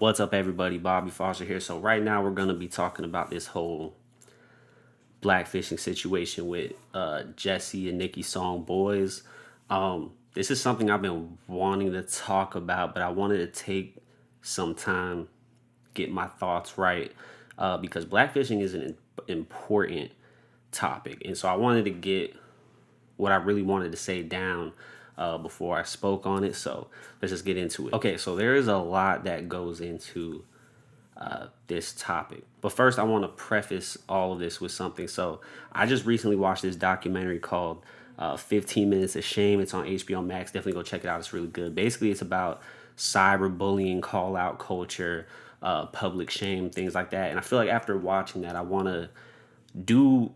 What's up, everybody? BobbyFoster here. So right now we're going to be talking about this whole Blackfishing situation with Jesy and Nicki's song Boyz. This is something I've been wanting to talk about, but I wanted to take some time, get my thoughts right, because Blackfishing is an important topic. And so I wanted to get what I really wanted to say down before I spoke on it. So let's just get into it. Okay, so there is a lot that goes into this topic. But first, I want to preface all of this with something. So I just recently watched this documentary called 15 Minutes of Shame. It's on HBO Max. Definitely go check it out. It's really good. Basically, it's about cyberbullying, call-out culture, public shame, things like that. And I feel like after watching that, I want to do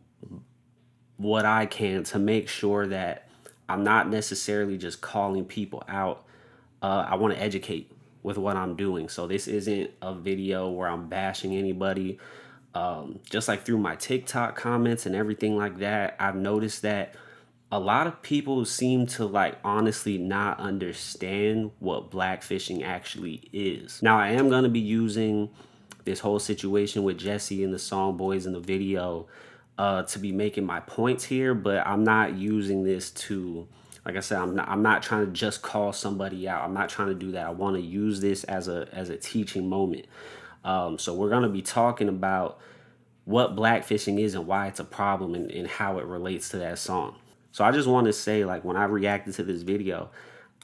what I can to make sure that I'm not necessarily just calling people out. I want to educate with what I'm doing. So this isn't a video where I'm bashing anybody. Just like through my TikTok comments and everything like that, I've noticed that a lot of people seem to honestly not understand what blackfishing actually is. Now, I am going to be using this whole situation with Jesy and the song Boyz in the video to be making my points here, but I'm not using this to, like I said, I'm not trying to just call somebody out. I'm not trying to do that. I want to use this as a teaching moment. So we're going to be talking about what blackfishing is and why it's a problem and how it relates to that song. So I just want to say, when I reacted to this video,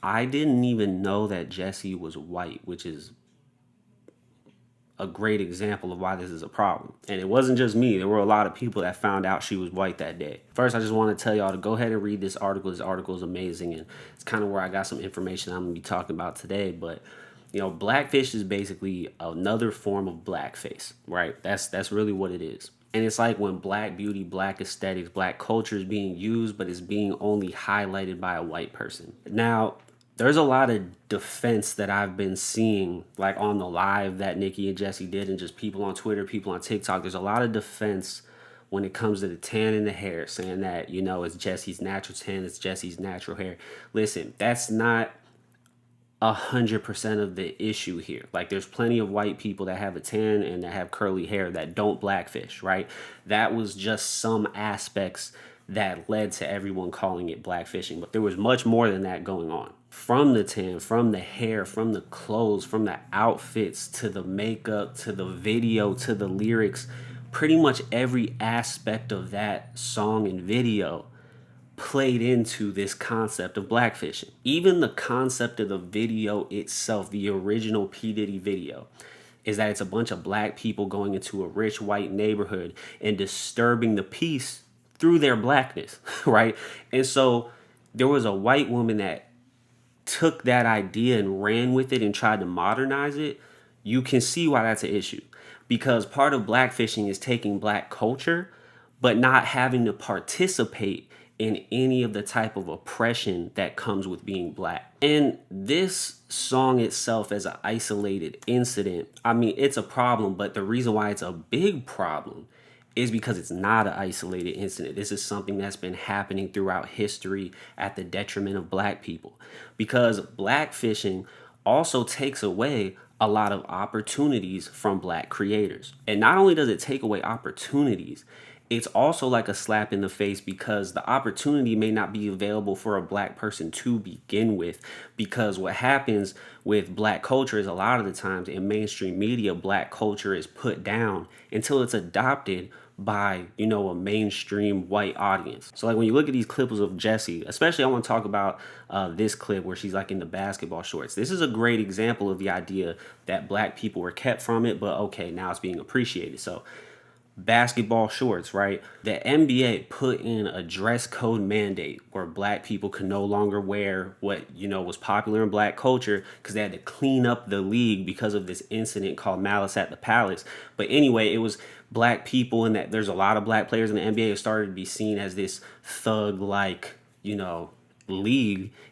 I didn't even know that Jesy was white, which is a great example of why this is a problem. And it wasn't just me. There were a lot of people that found out she was white that day. First, I just want to tell y'all to go ahead and read this article. This article is amazing, and it's kind of where I got some information I'm going to be talking about today. But, blackfish is basically another form of blackface, right? That's really what it is. And it's like when black beauty, black aesthetics, black culture is being used, but it's being only highlighted by a white person. Now, there's a lot of defense that I've been seeing, on the live that Nicki and Jesy did, and just people on Twitter, people on TikTok. There's a lot of defense when it comes to the tan in the hair, saying that, it's Jessy's natural tan, it's Jessy's natural hair. Listen, that's not 100% of the issue here. There's plenty of white people that have a tan and that have curly hair that don't blackfish, right? That was just some aspects that led to everyone calling it blackfishing. But there was much more than that going on. From the tan, from the hair, from the clothes, from the outfits, to the makeup, to the video, to the lyrics, pretty much every aspect of that song and video played into this concept of blackfishing. Even the concept of the video itself, the original P. Diddy video, is that it's a bunch of black people going into a rich white neighborhood and disturbing the peace through their blackness, right? And so there was a white woman that took that idea and ran with it and tried to modernize it. You can see why that's an issue, because part of blackfishing is taking black culture but not having to participate in any of the type of oppression that comes with being black. And this song itself, as an isolated incident, it's a problem, but the reason why it's a big problem is because it's not an isolated incident. This is something that's been happening throughout history at the detriment of black people, because blackfishing also takes away a lot of opportunities from black creators. And not only does it take away opportunities, it's also like a slap in the face, because the opportunity may not be available for a black person to begin with. Because what happens with black culture is, a lot of the times in mainstream media, black culture is put down until it's adopted by, a mainstream white audience. So when you look at these clips of Jesy, especially I want to talk about this clip where she's in the basketball shorts. This is a great example of the idea that black people were kept from it, but okay, now it's being appreciated. So basketball shorts, right? The NBA put in a dress code mandate where black people could no longer wear what, was popular in black culture, because they had to clean up the league because of this incident called Malice at the Palace. But anyway, it was black people, and that there's a lot of black players in the NBA who started to be seen as this thug league,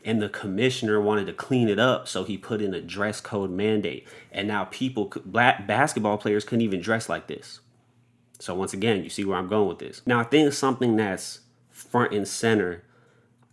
and the commissioner wanted to clean it up, so he put in a dress code mandate. And now black basketball players couldn't even dress like this. So once again, you see where I'm going with this. Now, I think something that's front and center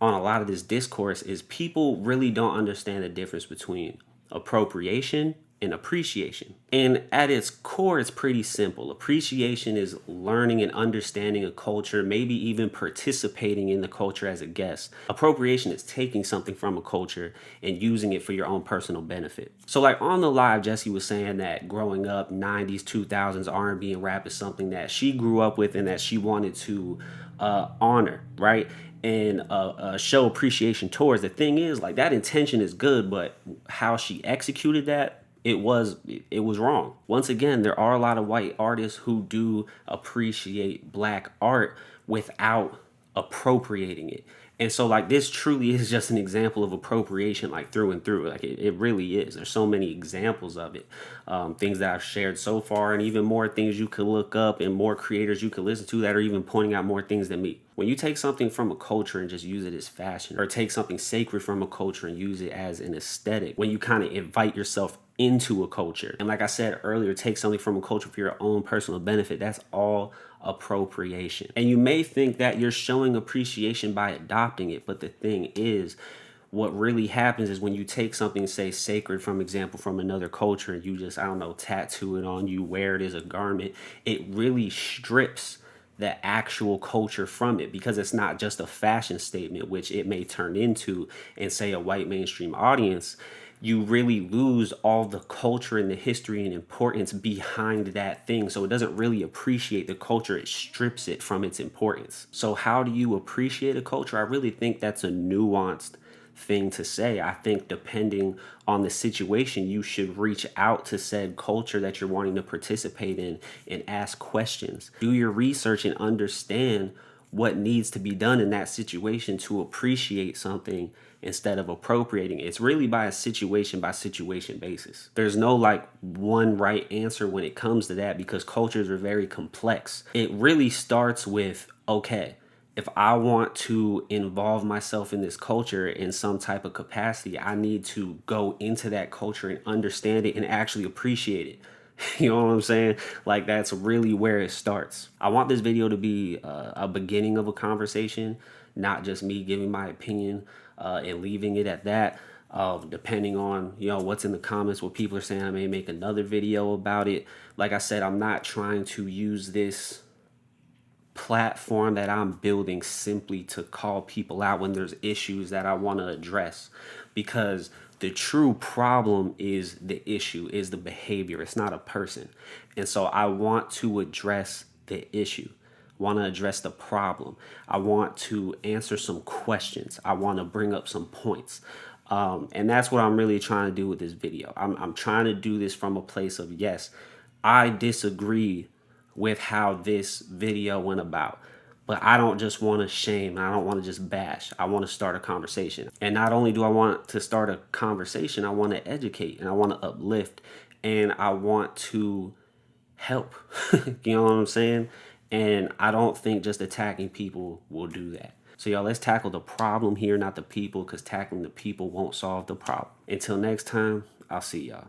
on a lot of this discourse is people really don't understand the difference between appropriation and appreciation. And at its core, it's pretty simple. Appreciation is learning and understanding a culture, maybe even participating in the culture as a guest. Appropriation is taking something from a culture and using it for your own personal benefit. So like on the live, Jesy was saying that growing up, 90s, 2000s R&B and rap is something that she grew up with and that she wanted to honor, right? And show appreciation towards. The thing is, like, that intention is good, but how she executed that, it was wrong. Once again, there are a lot of white artists who do appreciate black art without appropriating it. And so like this truly is just an example of appropriation, like through and through. Like it really is. There's so many examples of it. Things that I've shared so far, and even more things you could look up and more creators you could listen to that are even pointing out more things than me. When you take something from a culture and just use it as fashion, or take something sacred from a culture and use it as an aesthetic, when you kind of invite yourself into a culture, and like I said earlier, take something from a culture for your own personal benefit, that's all appropriation. And you may think that you're showing appreciation by adopting it, but the thing is, what really happens is when you take something, say sacred, from example, from another culture, and you just, I don't know, tattoo it on you, wear it as a garment, it really strips the actual culture from it, because it's not just a fashion statement, which it may turn into in, say, a white mainstream audience. You really lose all the culture and the history and importance behind that thing. So it doesn't really appreciate the culture. It strips it from its importance. So how do you appreciate a culture? I really think that's a nuanced thing to say. I think depending on the situation, you should reach out to said culture that you're wanting to participate in and ask questions. Do your research and understand what needs to be done in that situation to appreciate something instead of appropriating it. It's really by a situation basis. There's no like one right answer when it comes to that, because cultures are very complex. It really starts with, okay, if I want to involve myself in this culture in some type of capacity, I need to go into that culture and understand it and actually appreciate it. You know what I'm saying? Like, that's really where it starts. I want this video to be a beginning of a conversation, not just me giving my opinion and leaving it at that. Depending on, you know, what's in the comments, what people are saying, I may make another video about it. Like I said, I'm not trying to use this platform that I'm building simply to call people out when there's issues that I want to address, because the true problem is the issue, is the behavior. It's not a person. And so I want to address the issue. I want to address the problem. I want to answer some questions. I want to bring up some points. And that's what I'm really trying to do with this video. I'm trying to do this from a place of, yes, I disagree with how this video went about, but I don't just want to shame. I don't want to just bash. I want to start a conversation. And not only do I want to start a conversation, I want to educate and I want to uplift and I want to help. You know what I'm saying? And I don't think just attacking people will do that. So y'all, let's tackle the problem here, not the people, because tackling the people won't solve the problem. Until next time, I'll see y'all.